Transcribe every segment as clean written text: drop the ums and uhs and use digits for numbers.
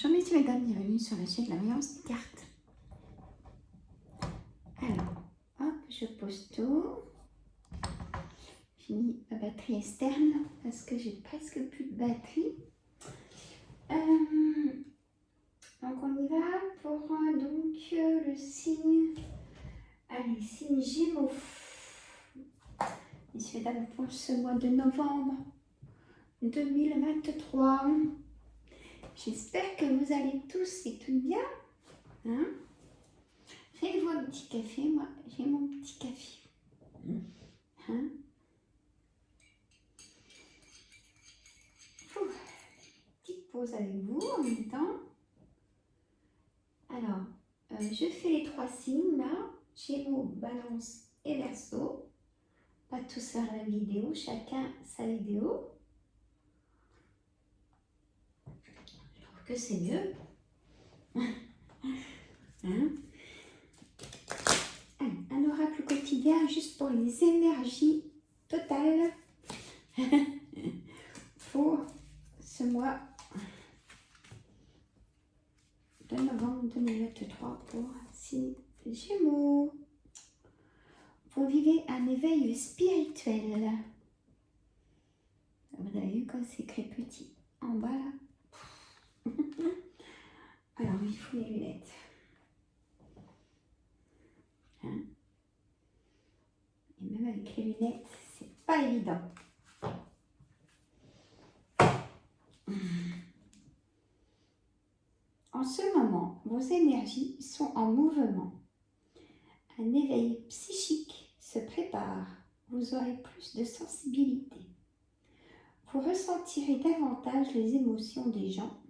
Bonjour messieurs, mesdames, bienvenue sur la chaîne de la voyance des cartes. Alors, hop, je pose tout. J'ai mis ma batterie externe parce que j'ai presque plus de batterie. Donc on y va pour le signe, allez, signe Gémeaux. Messieurs, mesdames, pour ce mois de novembre 2023. J'espère que vous allez tous et toutes bien. Hein? Faites-vous un petit café, moi j'ai mon petit café. Hein? Petite pause avec vous en même temps. Alors, je fais les trois signes là, Gémeaux, Balance et Verseau. Pas tous faire la vidéo, chacun sa vidéo. Je trouve que c'est mieux. Hein? Allez, un oracle quotidien juste pour les énergies totales pour ce mois de novembre 2023 pour signe Gémeaux. Vous vivez un éveil spirituel. Vous avez vu quand c'est écrit petit en bas là. Alors il faut les lunettes. Hein? Et même avec les lunettes, c'est pas évident. En ce moment, vos énergies sont en mouvement. Un éveil psychique se prépare. Vous aurez plus de sensibilité. Vous ressentirez davantage les émotions des gens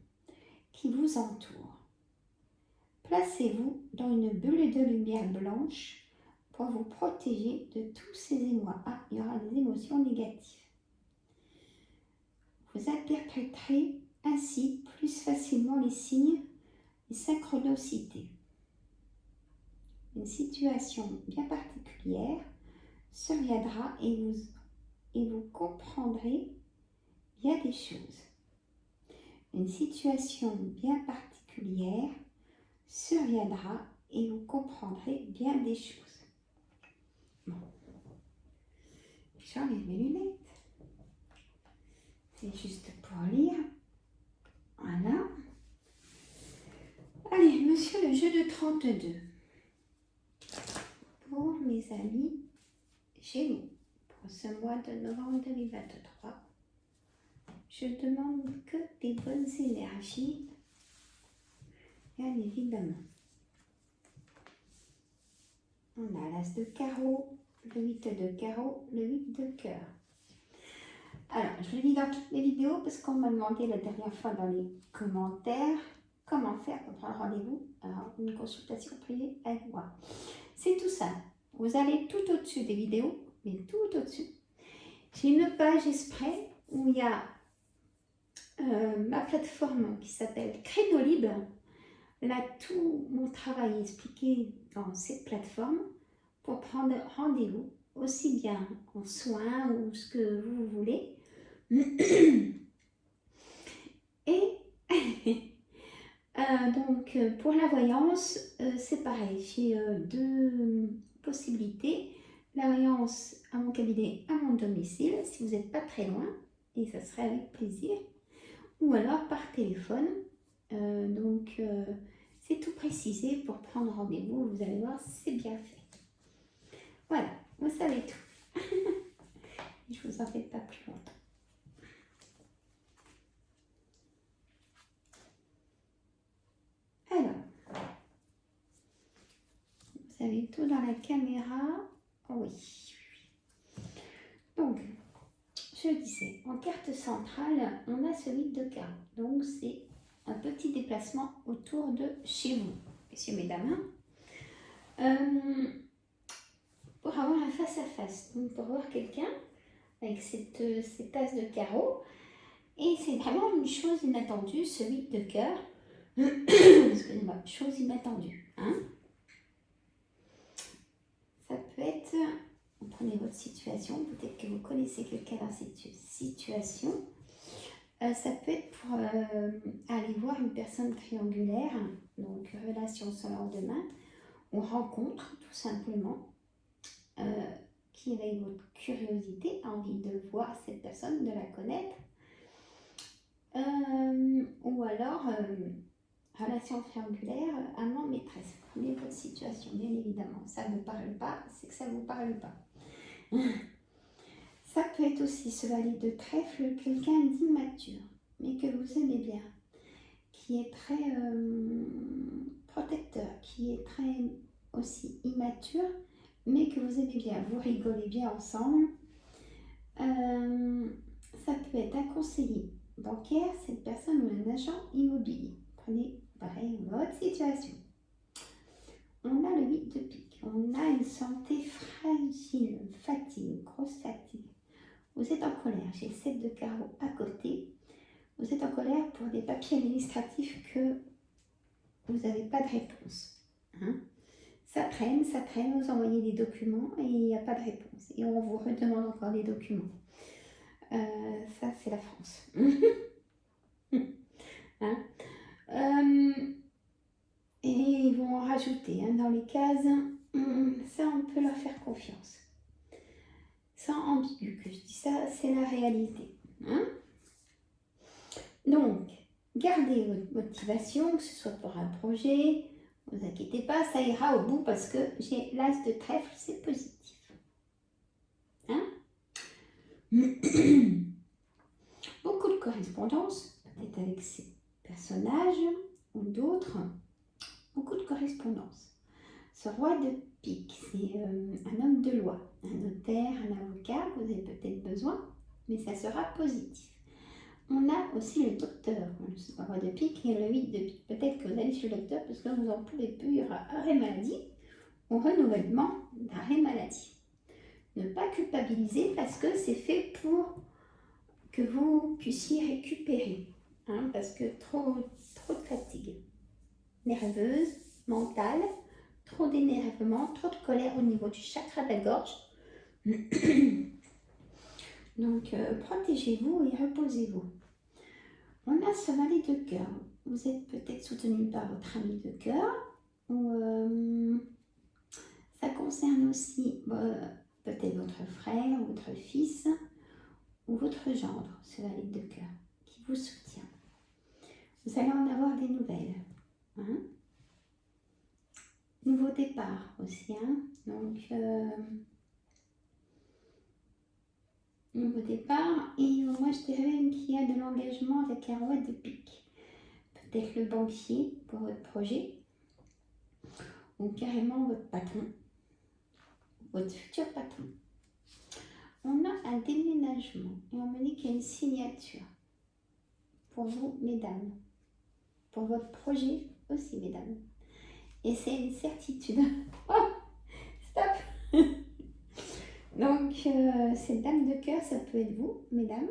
qui vous entourent. Placez-vous dans une bulle de lumière blanche pour vous protéger de tous ces émois. Ah, il y aura des émotions négatives. Vous interpréterez ainsi plus facilement les signes et synchronicités. Une situation bien particulière surviendra et vous comprendrez bien des choses. Une situation bien particulière surviendra et vous comprendrez bien des choses. Bon. J'enlève mes lunettes. C'est juste pour lire. Voilà. Allez, monsieur le jeu de 32. Pour mes amis Gémeaux, pour ce mois de novembre 2023, je demande que des bonnes énergies, bien évidemment. On a l'as de carreau, le 8 de carreau, le 8 de cœur. Alors, je le dis dans toutes les vidéos parce qu'on m'a demandé la dernière fois dans les commentaires comment faire pour prendre rendez-vous. Alors, une consultation privée avec moi. C'est tout ça. Vous allez tout au-dessus des vidéos, mais tout au-dessus. J'ai une page exprès où il y a ma plateforme qui s'appelle Crénolib. Là, tout mon travail est expliqué dans cette plateforme pour prendre rendez-vous, aussi bien en soins ou ce que vous voulez. Et donc, pour la voyance, c'est pareil. J'ai deux possibilités. La voyance à mon cabinet, à mon domicile, si vous n'êtes pas très loin, et ça serait avec plaisir. Ou alors par téléphone. C'est tout précisé pour prendre rendez-vous. Vous allez voir, c'est bien fait. Voilà, vous savez tout. Je vous en fais pas plus longtemps. Alors, vous avez tout dans la caméra. Oui. Donc, je disais, en carte centrale, on a ce 8 de carreau. Donc, c'est un petit déplacement autour de chez vous, messieurs, mesdames. Pour avoir un face-à-face, donc pour voir quelqu'un avec cette as de carreau. Et c'est vraiment une chose inattendue, ce 8 de cœur. Excusez-moi, chose inattendue. Hein? Ça peut être, vous prenez votre situation, peut-être que vous connaissez quelqu'un dans cette situation. Ça peut être pour aller voir une personne triangulaire, donc relation sans lendemain, ou rencontre tout simplement, qui éveille votre curiosité, envie de voir cette personne, de la connaître. Ou alors, relation triangulaire, amant-maîtresse. Prenez votre situation, bien évidemment. Ça ne vous parle pas, c'est que ça ne vous parle pas. Ça peut être aussi ce valet de trèfle, quelqu'un d'immature, mais que vous aimez bien, qui est très protecteur, qui est très aussi immature, mais que vous aimez bien. Vous rigolez bien ensemble. Ça peut être un conseiller bancaire, cette personne ou un agent immobilier. Prenez pareil votre situation. On a le 8 de pique. On a une santé fragile, fatigue, grosse fatigue. Vous êtes en colère. J'ai 7 de carreau à côté. Vous êtes en colère pour des papiers administratifs que vous n'avez pas de réponse. Hein? Ça traîne, vous envoyez des documents et il n'y a pas de réponse. Et on vous redemande encore des documents. Ça, c'est la France. Hein? Et ils vont en rajouter dans les cases. Ça, on peut leur faire confiance. Sans ambigu que je dis ça, c'est la réalité. Hein? Donc, gardez votre motivation, que ce soit pour un projet. Ne vous inquiétez pas, ça ira au bout parce que j'ai l'as de trèfle, c'est positif. Hein? Beaucoup de correspondance, peut-être avec ces personnages ou d'autres. Beaucoup de correspondance. Ce roi de pique, c'est un homme de loi, un notaire, un avocat, vous avez peut-être besoin, mais ça sera positif. On a aussi le docteur, le roi de pique et le 8 de pique. Peut-être que vous allez chez le docteur parce que vous n'en pouvez plus, il y aura arrêt maladie ou renouvellement d'arrêt maladie. Ne pas culpabiliser parce que c'est fait pour que vous puissiez récupérer, parce que trop de fatigue nerveuse, mentale, trop d'énervement, trop de colère au niveau du chakra de la gorge. Donc, protégez-vous et reposez-vous. On a ce valet de cœur. Vous êtes peut-être soutenu par votre ami de cœur. Ou ça concerne aussi peut-être votre frère, votre fils ou votre gendre, ce valet de cœur, qui vous soutient. Vous allez en avoir des nouvelles. Nouveau départ aussi. Donc, nouveau départ. Et moi, je dirais même qu'il y a de l'engagement avec un roi de pique. Peut-être le banquier pour votre projet. Ou carrément votre patron. Votre futur patron. On a un déménagement. Et on me dit qu'il y a une signature. Pour vous, mesdames. Pour votre projet aussi, mesdames. Et c'est une certitude. Oh, stop. Donc, cette dame de cœur, ça peut être vous, mesdames.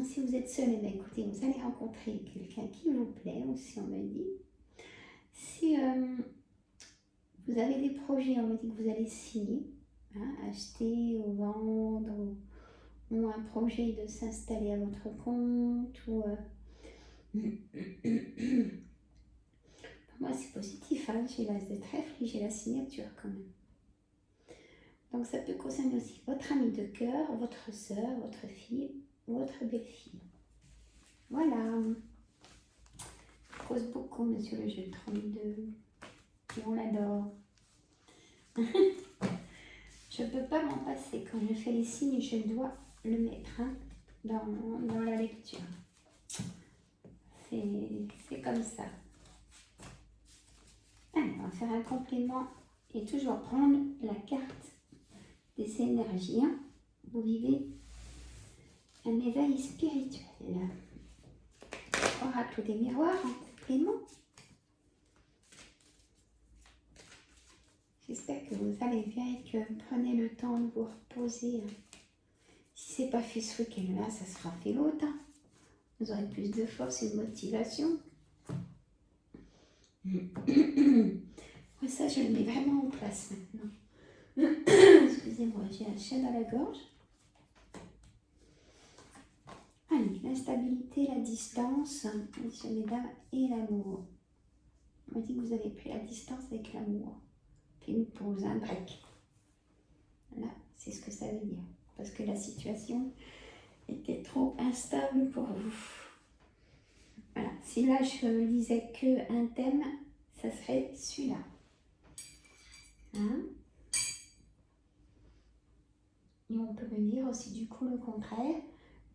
Si vous êtes seul, écoutez, vous allez rencontrer quelqu'un qui vous plaît, aussi on me dit. Si vous avez des projets, on me dit que vous allez signer, acheter ou vendre, ou un projet de s'installer à votre compte, ou... Pour moi, c'est positif, j'ai l'as de trèfle et j'ai la signature quand même. Donc, ça peut concerner aussi votre ami de cœur, votre soeur, votre fille, votre belle-fille. Voilà. Je pose beaucoup, monsieur le jeu 32. Et on l'adore. Je ne peux pas m'en passer. Quand je fais les signes, je dois le mettre dans la lecture. C'est comme ça. Allez, on va faire un complément et toujours prendre la carte des énergies. Vous vivez un éveil spirituel. Oracle des miroirs en complément. J'espère que vous allez bien et que prenez le temps de vous reposer. Si ce n'est pas fait ce week-end-là, ça sera fait l'autre. Vous aurez plus de force et de motivation. Ça, je le mets vraiment en place maintenant. Excusez-moi, j'ai un chien à la gorge. Allez, l'instabilité, la distance, messieurs, mesdames, et l'amour. On m'a dit que vous avez pris la distance avec l'amour. Fait une pause, un break. Voilà, c'est ce que ça veut dire. Parce que la situation était trop instable pour vous. Voilà, si là je lisais qu'un thème, ça serait celui-là. Hein? Et on peut me dire aussi du coup le contraire,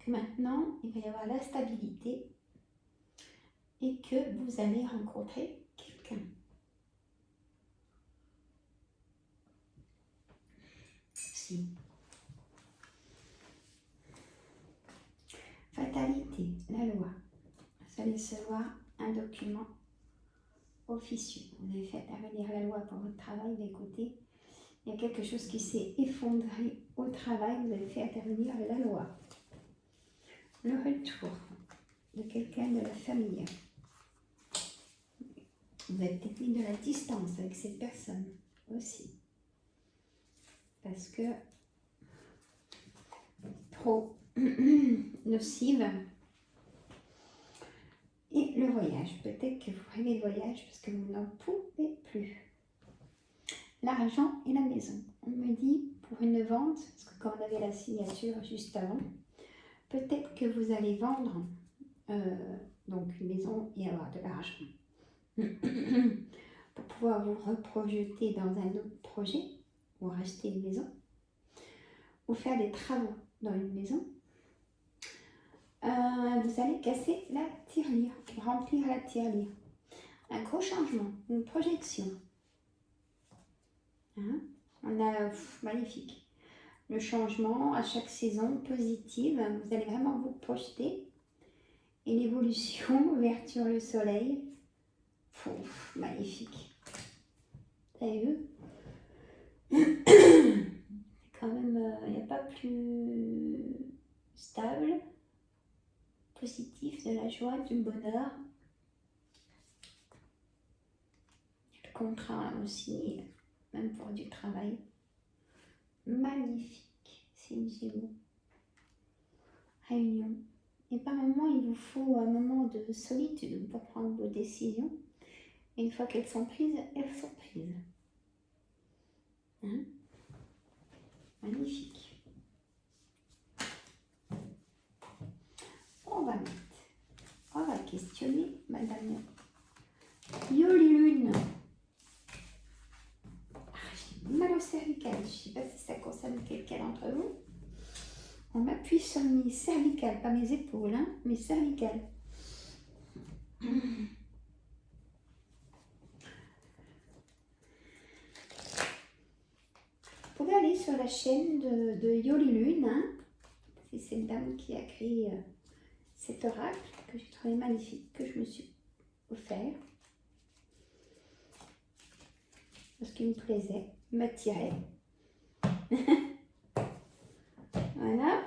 que maintenant il va y avoir la stabilité et que vous allez rencontrer quelqu'un. Si. Fatalité, la loi. Vous allez recevoir un document officieux. Vous avez fait intervenir la loi pour votre travail, mais écoutez, il y a quelque chose qui s'est effondré au travail, vous avez fait intervenir la loi. Le retour de quelqu'un de la famille. Vous avez peut-être mis de la distance avec cette personne aussi. Parce que trop nocive. Et le voyage. Peut-être que vous rêvez de voyage parce que vous n'en pouvez plus. L'argent et la maison. On me dit pour une vente, parce que quand on avait la signature juste avant, peut-être que vous allez vendre donc une maison et avoir de l'argent pour pouvoir vous reprojeter dans un autre projet ou racheter une maison ou faire des travaux dans une maison. Vous allez casser la tirelire, remplir la tirelire. Un gros changement, une projection. Hein? On a magnifique. Le changement à chaque saison positive, vous allez vraiment vous projeter. Et l'évolution, ouverture le soleil. Magnifique. Vous avez vu? Quand même, il n'y a pas plus stable, positif, de la joie, du bonheur. Le contrat aussi, même pour du travail. Magnifique, c'est une Gémeaux. Réunion. Et par moment, il vous faut un moment de solitude pour prendre vos décisions. Et une fois qu'elles sont prises, elles sont prises. Hein? Magnifique. On va questionner Madame Yoli-Lune. J'ai mal au cervical. Je ne sais pas si ça concerne quelqu'un d'entre vous. On m'appuie sur mes cervicales, pas mes épaules, hein, mes cervicales. Vous pouvez aller sur la chaîne de Yoli-Lune. Hein. C'est cette dame qui a créé cet oracle que j'ai trouvé magnifique, que je me suis offert. Parce qu'il me plaisait, il m'attirait. Voilà.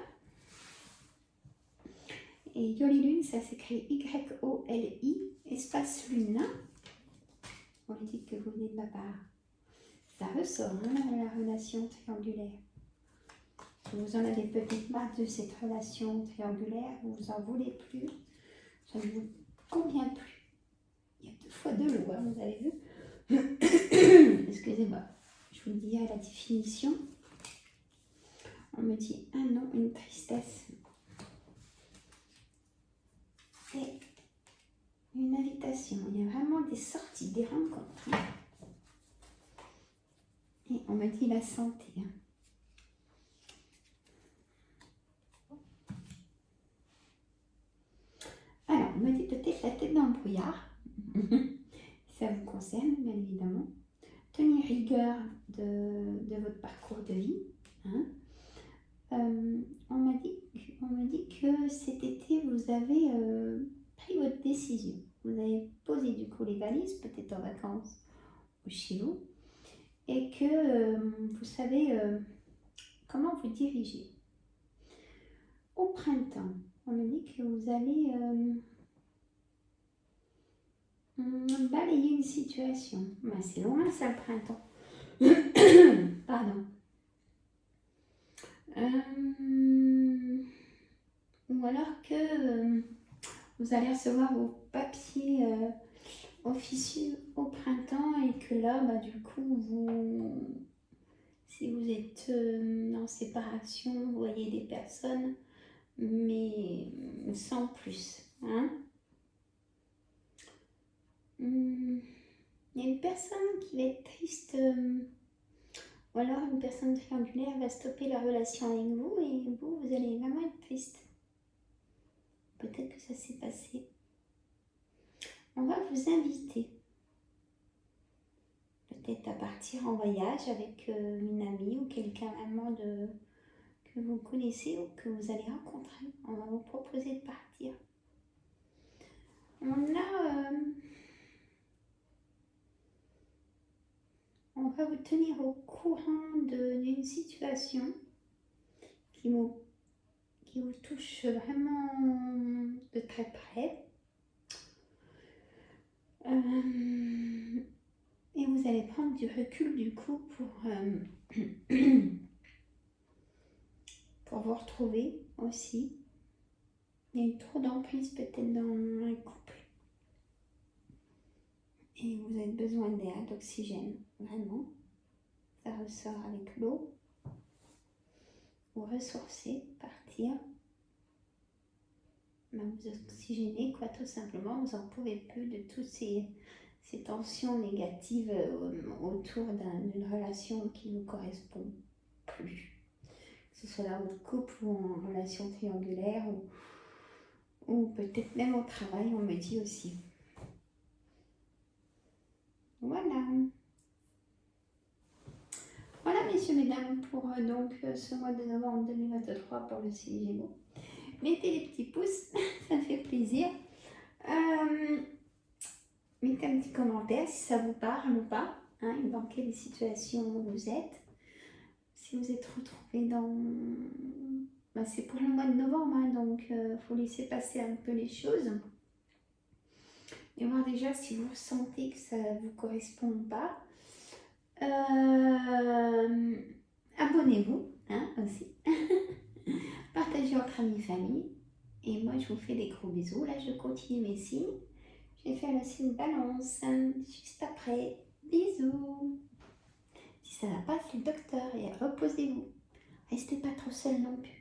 Et Yoli-Lune, ça s'écrit Y-O-L-I, espace lune. On lui dit que vous venez de ma part. Ça ressort, hein, la relation triangulaire. Vous en avez peut-être marre de cette relation triangulaire, vous en voulez plus, ça ne vous convient plus. Il y a 2 fois 2 lois, vous avez vu. Excusez-moi, je vous dis à la définition. On me dit un nom, une tristesse. Et une invitation. Il y a vraiment des sorties, des rencontres. Hein. Et on me dit la santé. Hein. Alors, on me dit peut-être la tête dans le brouillard. Ça vous concerne, bien évidemment. Tenir rigueur de votre parcours de vie. Hein. On m'a dit que cet été, vous avez pris votre décision. Vous avez posé du coup les valises, peut-être en vacances ou chez vous, et que vous savez comment vous diriger. Au printemps, on me dit que vous allez balayer une situation. Ben, c'est loin ça, le printemps. Pardon. ou alors que vous allez recevoir vos papiers officieux au printemps et que là, bah, du coup, si vous êtes en séparation, vous voyez des personnes, mais sans plus. Hein. Il y a une personne qui va être triste, ou alors une personne triangulaire va stopper la relation avec vous et vous allez vraiment être triste. Peut-être que ça s'est passé. On va vous inviter peut-être à partir en voyage avec une amie ou quelqu'un vraiment que vous connaissez ou que vous allez rencontrer. On va vous proposer de partir. On va vous tenir au courant d'une situation qui vous touche vraiment de très près. Et vous allez prendre du recul du coup pour vous retrouver aussi. Il y a eu trop d'emprise peut-être dans un couple. Et vous avez besoin d'air, d'oxygène, vraiment. Ça ressort avec l'eau. Vous ressourcer, partir. Vous oxygénez, quoi, tout simplement. Vous n'en pouvez plus de toutes ces tensions négatives autour d'une relation qui ne vous correspond plus. Que ce soit dans votre couple ou en relation triangulaire ou peut-être même au travail, on me dit aussi. Voilà. Voilà, messieurs, mesdames, pour donc ce mois de novembre 2023 pour le signe Gémeaux. Mettez les petits pouces, ça me fait plaisir. Mettez un petit commentaire si ça vous parle ou pas, hein, dans quelle situation vous êtes. Si vous êtes retrouvés dans... Ben, c'est pour le mois de novembre, hein, donc il faut laisser passer un peu les choses. Et voir déjà si vous sentez que ça vous correspond ou pas. Abonnez-vous, hein, aussi. Partagez entre amis et famille. Et moi, je vous fais des gros bisous. Là, je continue mes signes. Je vais faire le signe balance juste après. Bisous. Si ça va pas, c'est le docteur et reposez-vous. Restez pas trop seul non plus.